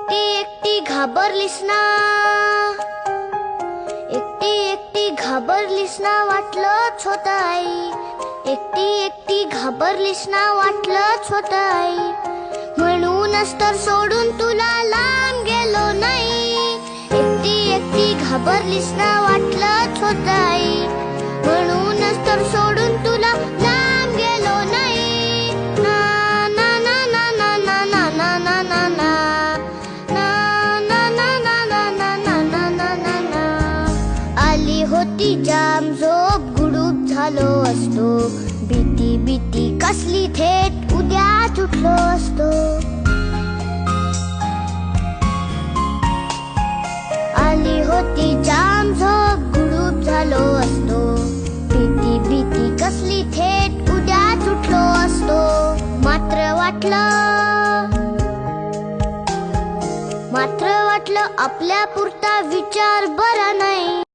एकटी एकटी घाबरलीस ना, एकटी एकटी घाबरलीस ना, वाटलंच होतं आई. एकटी एकटी घाबरलीस ना, वाटलंच होतं आई. म्हणूनच तर सोडून तुला लांब गेलो नाही. एकटी एकटी घाबरलीस ना, वाटलंच होतं आई. म्हणूनच तर सोडून तुला लांब गेलो नाही. ना ना ना ना ना ना ना ना ना ना ना आली होती जाम झोप, गुडूप झालो असतो. भीती भीती कसली, थेट उद्याच उठलो असतो. आली होती जाम झोप, गुडूप झालो असतो. भीती भीती कसली, थेट उद्याच उठलो असतो. मात्र वाटलं आपल्या पुरता विचार बरा नाही.